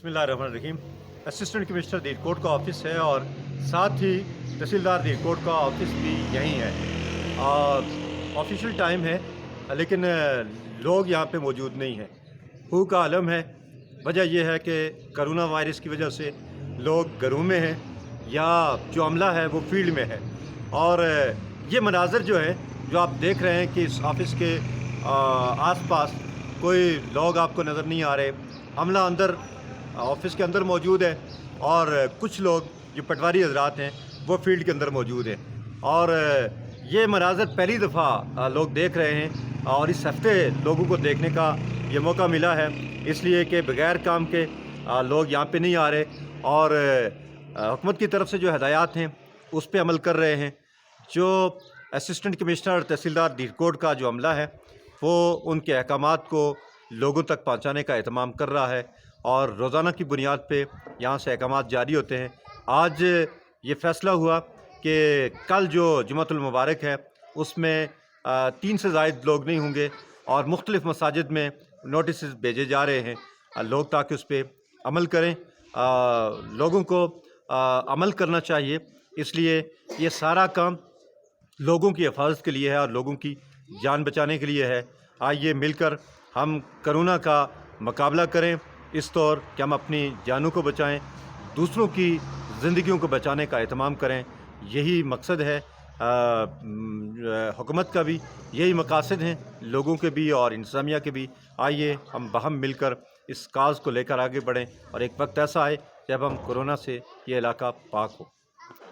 बिस्मिल्लाहिर्रहमानिर्रहीम। Assistant commissioner रीडकोट का office है और साथ ही तहसीलदार रीडकोट का ऑफिस भी यहीं है। ऑफिशियल टाइम है लेकिन लोग यहाँ पे मौजूद नहीं हैं। हू का आलम है। वजह यह है कि करोना वायरस की वजह से लोग घरों में हैं या जो अमला है वो फील्ड में है। और ये मनाज़र जो है जो आप देख रहे हैं कि इस ऑफिस के आसपास कोई लोग आपको नज़र नहीं आ रहे। अमला अंदर ऑफिस के अंदर मौजूद है और कुछ लोग जो पटवारी हजरात हैं वो फील्ड के अंदर मौजूद हैं। और ये मनाज़र पहली दफ़ा लोग देख रहे हैं और इस हफ्ते लोगों को देखने का ये मौका मिला है, इसलिए कि बग़ैर काम के लोग यहाँ पे नहीं आ रहे और हुकूमत की तरफ से जो हदायत हैं उस पर अमल कर रहे हैं। जो असिस्टेंट कमिश्नर और तहसीलदार रीडकोट का जो अमला है वो उनके अहकामात को लोगों तक पहुँचाने का एहतमाम कर रहा है और रोज़ाना की बुनियाद पे यहाँ से अहकामात जारी होते हैं। आज ये फ़ैसला हुआ कि कल जो जुम्मतुल मुबारक है उसमें 3 से ज़ायद लोग नहीं होंगे और मुख्तलिफ़ मसाजिद में नोटिस भेजे जा रहे हैं लोग ताकि उस पर अमल करें। लोगों को अमल करना चाहिए, इसलिए ये सारा काम लोगों की हिफाजत के लिए है और लोगों की जान बचाने के लिए है। आइए मिलकर हम कोरोना का मुकाबला करें इस तौर कि हम अपनी जानों को बचाएं, दूसरों की ज़िंदगियों को बचाने का एहतमाम करें। यही मकसद है। हुकूमत का भी यही मकासद हैं, लोगों के भी और इंतज़ामिया के भी। आइए हम बाहम मिलकर इस काज को लेकर आगे बढ़ें और एक वक्त ऐसा आए जब हम कोरोना से ये इलाका पाक हो।